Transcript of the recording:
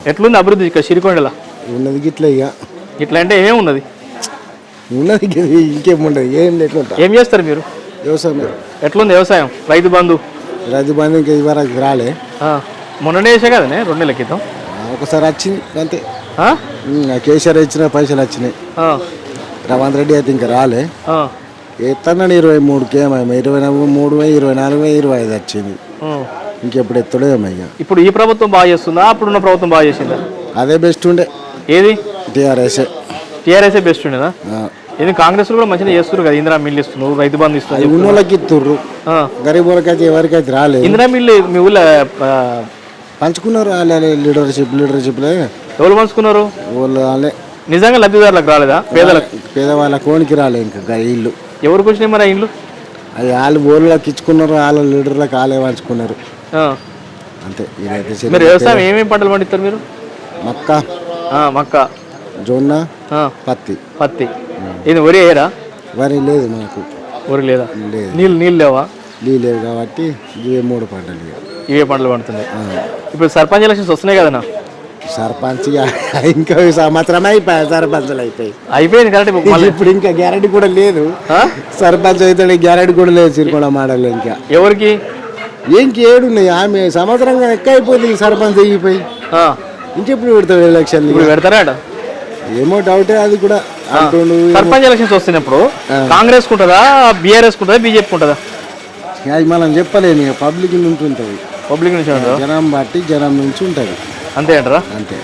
ఎట్లుంది అభివృద్ధి ఇక్కడ సిరికొండల? ఉన్నది గిట్ల ఇక ఇట్లా అంటే ఏమున్నది? ఉన్నది ఇంకేముండదు, ఏం లేకుండా ఏం చేస్తారు మీరు? వ్యవసాయం. ఎట్లుంది వ్యవసాయం? రైతు బంధు రైతు బంధు ఇంకా ఇవరకు రాలే. మొన్ననే వేసా కదనే 2 నెలల క్రితం. ఒకసారి వచ్చింది అంతే. ఆ? కేసీఆర్ ఇచ్చిన పైసలు వచ్చినాయి. రేవంత్ రెడ్డి అయితే ఇంకా రాలే. ఎత్తన్నాడు 23కి, ఏమో 23, 24, 25 వచ్చింది. ఇంకెప్పుడు ఎత్తడో ఏమో ఇక. ఇప్పుడు ఈ ప్రభుత్వం బాగా చేస్తుందా, అప్పుడున్న ప్రభుత్వం బాగా చేసిందా? అదే బెస్ట్ ఉండే. ఏది? టీఆర్ఎస్ఏ బెస్ట్ ఉండేదా? ఇది కాంగ్రెస్ కూడా మంచిగా చేస్తున్నారు కదా, ఇందిరా మిల్లు ఇస్తున్నారు, రైతు బంధు ఇస్తున్నారు, ఉన్నోళ్ళకి ఇస్తుర్రు, గరీబ్ వాళ్ళకైతే ఎవరికైతే రాలేదు. ఇందిరా మిల్లు మీ ఊళ్ళో పంచుకున్నారు. లీడర్షిప్లే ఎవరు పంచుకున్నారు? వాళ్ళే నిజంగా లబ్ధిదారులకు రాలేదా? పేదవాళ్ళ కోనికి రాలే ఇంకా ఇల్లు. ఎవరికి వచ్చినాయి మరి ఆ ఇల్లు? అది వాళ్ళు ఊళ్ళకి ఇచ్చుకున్నారు, వాళ్ళ లీడర్లకు వాళ్ళే పంచుకున్నారు అంతే. ఇదైతే మీరు వ్యవసాయం ఏమేమి పంటలు పండిస్తారు మీరు? మక్క, జొన్న, పత్తి. ఇది వరి వేయరా? వరి లేదు మనకు. వరి లేదా? లేదు. నీళ్ళు లేవా? నీళ్ళు లేవు కాబట్టి ఇవే 3 పంటలు. ఇవే పంటలు పండుతున్నాయి. ఇప్పుడు సర్పంచ్ ఎలక్షన్స్ వస్తున్నాయి కదన్నా? సర్పంచ్ ఇంకా సంవత్సరం అయిపోయాయి, సర్పంచ్లు అయిపోయింది కరెక్ట్. ఇప్పుడు ఇంకా గ్యారెంటీ కూడా లేదు. సర్పంచ్ అయితే గ్యారెంటీ కూడా లేదు సిరికొండ మాడల్. ఇంకా ఎవరికి ఇంకేడున్నాయి? ఆమె సంవత్సరంగా ఎక్కువ అయిపోయింది సర్పంచ్ అయిపోయి. ఇంకెప్పుడు పెడతాడు ఎలక్షన్? పెడతారా? ఏమో డౌటే అది కూడా. సర్పంచ్ ఎలక్షన్స్ వస్తున్నప్పుడు కాంగ్రెస్ కుంటుందా, బీఆర్ఎస్ కుంటుందా, బీజేపీ కుంటుందా? అది మనం చెప్పలేము. పబ్లిక్ నుంచి ఉంటుంది. పబ్లిక్ నుంచి జనం బట్టి జనం నుంచి ఉంటుంది అంతే అంటారా? అంతే.